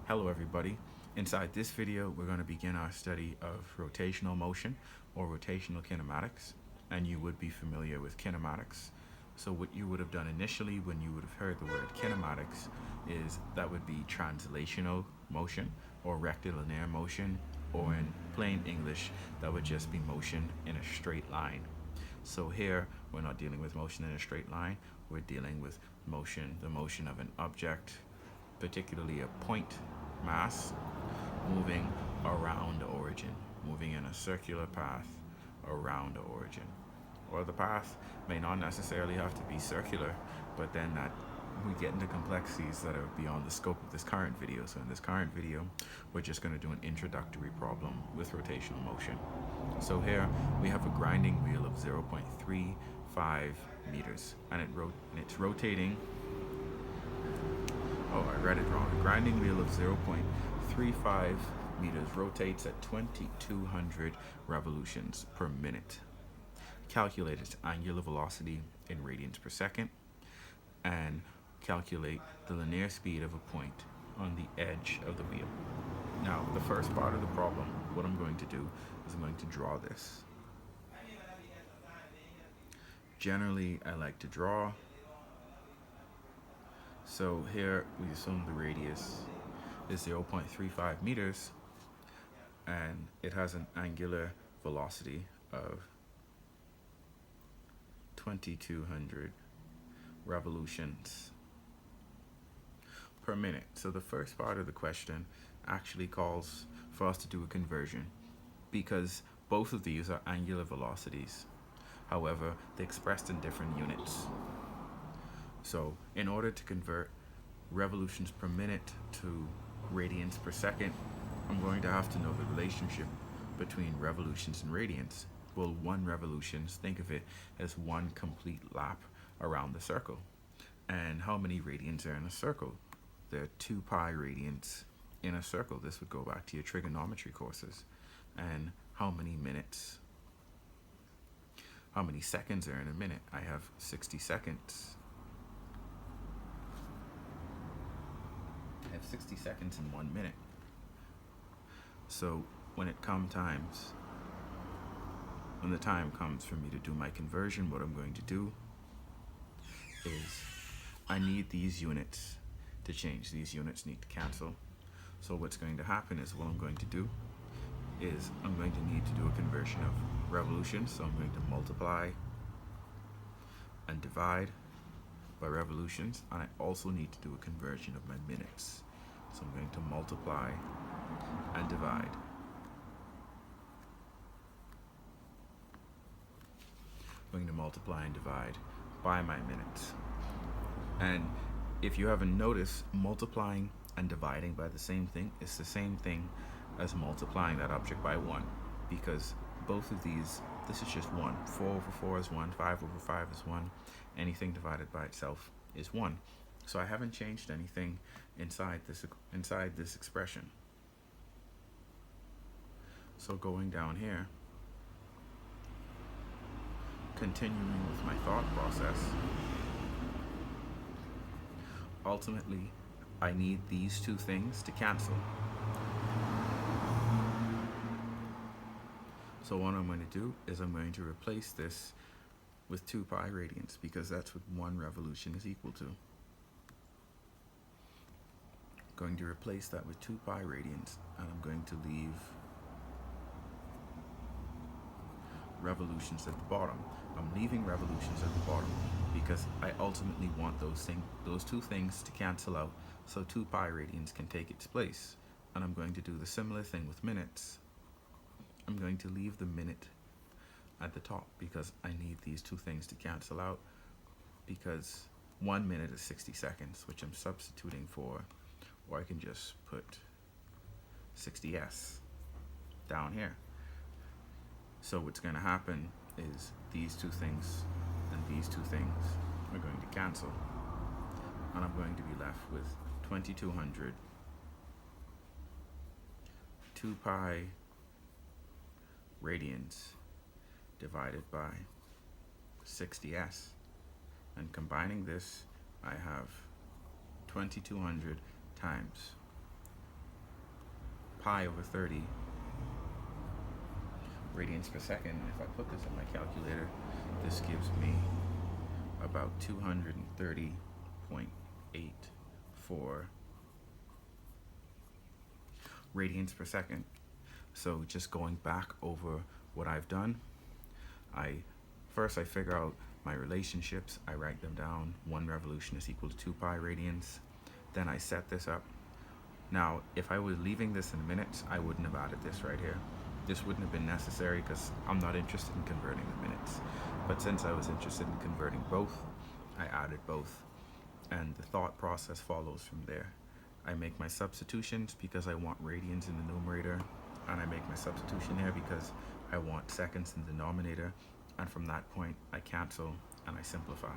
Hello everybody. Inside this video, we're going to begin our study of rotational motion or rotational kinematics, and you would be familiar with kinematics. So what you would have done initially when you would have heard the word kinematics is that would be translational motion or rectilinear motion, or in plain English, that would just be motion in a straight line. So here, we're not dealing with motion in a straight line, we're dealing with motion, the motion of an object, particularly a point mass, moving around the origin, moving in a circular path around the origin. Or the path may not necessarily have to be circular, but then that we get into complexities that are beyond the scope of this current video. So in this current video, we're just going to do an introductory problem with rotational motion. So here we have a grinding wheel of 0.35 meters, and it's rotating. Oh, I read it wrong. A grinding wheel of 0.35 meters rotates at 2200 revolutions per minute. Calculate its angular velocity in radians per second, and calculate the linear speed of a point on the edge of the wheel. Now, the first part of the problem, what I'm going to do is I'm going to draw this. Generally, I like to draw. So here we assume the radius is 0.35 meters, and it has an angular velocity of 2200 revolutions per minute. So the first part of the question actually calls for us to do a conversion, because both of these are angular velocities. However, they're expressed in different units. So in order to convert revolutions per minute to radians per second, I'm going to have to know the relationship between revolutions and radians. Well, one revolutions, think of it as one complete lap around the circle. And how many radians are in a circle? There are 2 pi radians in a circle. This would go back to your trigonometry courses. And how many minutes? How many seconds are in a minute? I have 60 seconds. I have 60 seconds in 1 minute. So when the time comes for me to do my conversion, what I'm going to do is I need these units to change. These units need to cancel. So what's going to happen is what I'm going to do is I'm going to need to do a conversion of revolutions. So I'm going to multiply and divide by revolutions, and I also need to do a conversion of my minutes. So I'm going to multiply and divide. I'm going to multiply and divide by my minutes. And if you haven't noticed, multiplying and dividing by the same thing is the same thing as multiplying that object by 1, because both of these, this is just 1. 4 over 4 is 1, 5 over 5 is 1. Anything divided by itself is 1. So I haven't changed anything inside this expression. So going down here, continuing with my thought process, ultimately I need these 2 things to cancel. So what I'm going to do is I'm going to replace this with 2 pi radians, because that's what 1 revolution is equal to. I'm going to replace that with 2 pi radians, and I'm going to leave revolutions at the bottom. I'm leaving revolutions at the bottom because I ultimately want those 2 things to cancel out, so 2 pi radians can take its place. And I'm going to do the similar thing with minutes. I'm going to leave the minute at the top because I need these 2 things to cancel out, because 1 minute is 60 seconds, which I'm substituting for, or I can just put 60s down here. So what's going to happen is these 2 things and these 2 things are going to cancel, and I'm going to be left with 2200 2 pi radians divided by 60s. And combining this, I have 2200 times pi over 30 radians per second. If I put this in my calculator, this gives me about 230.84 radians per second. So just going back over what I've done, first I figure out my relationships. I write them down. 1 revolution is equal to 2 pi radians. Then I set this up. Now, if I was leaving this in minutes, I wouldn't have added this right here. This wouldn't have been necessary because I'm not interested in converting the minutes. But since I was interested in converting both, I added both. And the thought process follows from there. I make my substitutions because I want radians in the numerator, and I make my substitution here because I want seconds in the denominator, and from that point I cancel and I simplify.